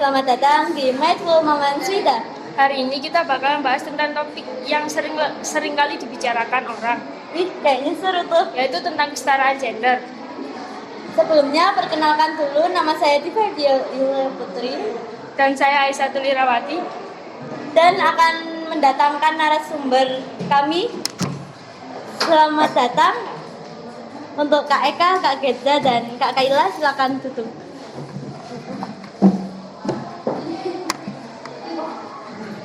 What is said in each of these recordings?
selamat datang di Mindful Moment Swida. Hari ini kita bakal bahas tentang topik yang sering kali dibicarakan orang, Kayaknya seru tuh. yaitu tentang kesetaraan gender. Sebelumnya, perkenalkan dulu, nama saya Diva Yulia Putri. Dan saya Aisyah Tulirawati. Dan akan mendatangkan narasumber kami. Selamat datang untuk Kak Eka, Kak Gedza, dan Kak Kaila. Silakan tutup.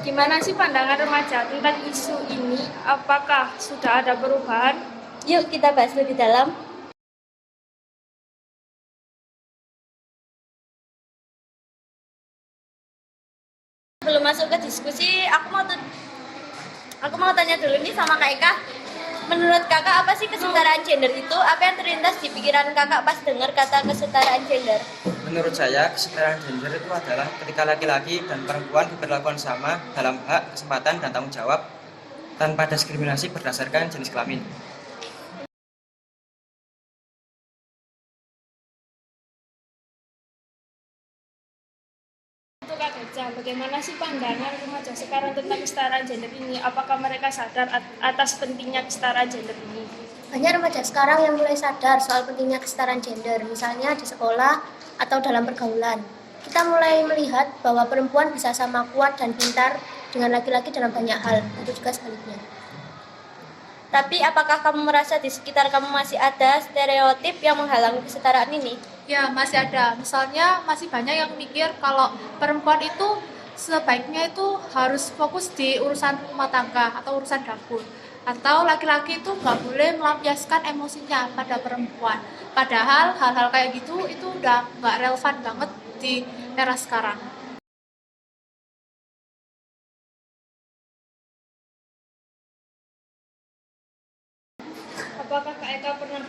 Gimana sih pandangan remaja tentang isu ini? Apakah sudah ada perubahan? Yuk kita bahas lebih dalam. Sebelum masuk ke diskusi, aku mau tanya dulu nih sama Kak Eka. Menurut kakak apa sih kesetaraan gender itu? Apa yang terlintas di pikiran kakak pas dengar kata kesetaraan gender? Menurut saya, kesetaraan gender itu adalah ketika laki-laki dan perempuan diperlakukan sama dalam hak, kesempatan, dan tanggung jawab tanpa diskriminasi berdasarkan jenis kelamin. Untuk Kak Geja, bagaimana sih pandangan remaja sekarang tentang kesetaraan gender ini? Apakah mereka sadar atas pentingnya kesetaraan gender ini? Banyak remaja sekarang yang mulai sadar soal pentingnya kesetaraan gender, misalnya di sekolah atau dalam pergaulan. Kita mulai melihat bahwa perempuan bisa sama kuat dan pintar dengan laki-laki dalam banyak hal, itu juga sebaliknya. Tapi apakah kamu merasa di sekitar kamu masih ada stereotip yang menghalangi kesetaraan ini? Ya, masih ada. Misalnya masih banyak yang mikir kalau perempuan itu sebaiknya itu harus fokus di urusan rumah tangga atau urusan dapur. Atau laki-laki itu nggak boleh melampiaskan emosinya pada perempuan. Padahal hal-hal kayak gitu itu udah nggak relevan banget di era sekarang. Apakah Kak Eka pernah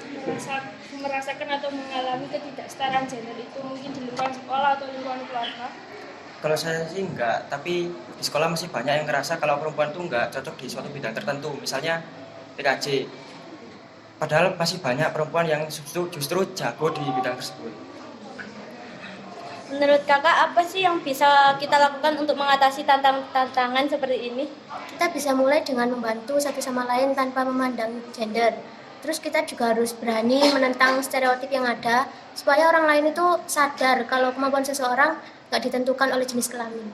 merasakan atau mengalami ketidaksetaraan gender itu mungkin di lingkungan sekolah atau lingkungan keluarga? Kalau saya sih enggak, tapi di sekolah masih banyak yang ngerasa kalau perempuan itu enggak cocok di suatu bidang tertentu, misalnya PKJ. Padahal masih banyak perempuan yang justru jago di bidang tersebut. Menurut kakak apa sih yang bisa kita lakukan untuk mengatasi tantangan seperti ini? Kita bisa mulai dengan membantu satu sama lain tanpa memandang gender. Terus kita juga harus berani menentang stereotip yang ada, supaya orang lain itu sadar kalau kemampuan seseorang nggak ditentukan oleh jenis kelamin.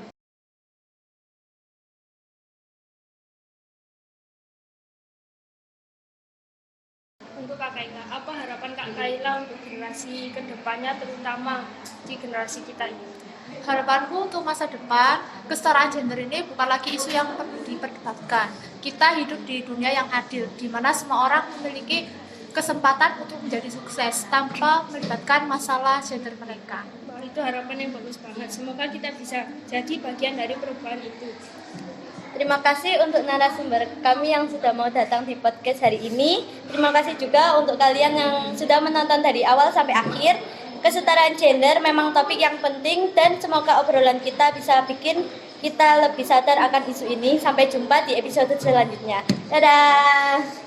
Untuk Kak Kaila, apa harapan Kak Kaila untuk generasi kedepannya, terutama di generasi kita ini? Harapanku untuk masa depan, kesetaraan gender ini bukan lagi isu yang perlu diperdebatkan. Kita hidup di dunia yang adil, di mana semua orang memiliki kesempatan untuk menjadi sukses tanpa melibatkan masalah gender mereka. Wah, itu harapan yang bagus banget. Semoga kita bisa jadi bagian dari perubahan itu. Terima kasih untuk narasumber kami yang sudah mau datang di podcast hari ini. Terima kasih juga untuk kalian yang sudah menonton dari awal sampai akhir. Kesetaraan gender memang topik yang penting dan semoga obrolan kita bisa bikin kita lebih sadar akan isu ini. Sampai jumpa di episode selanjutnya. Dadah!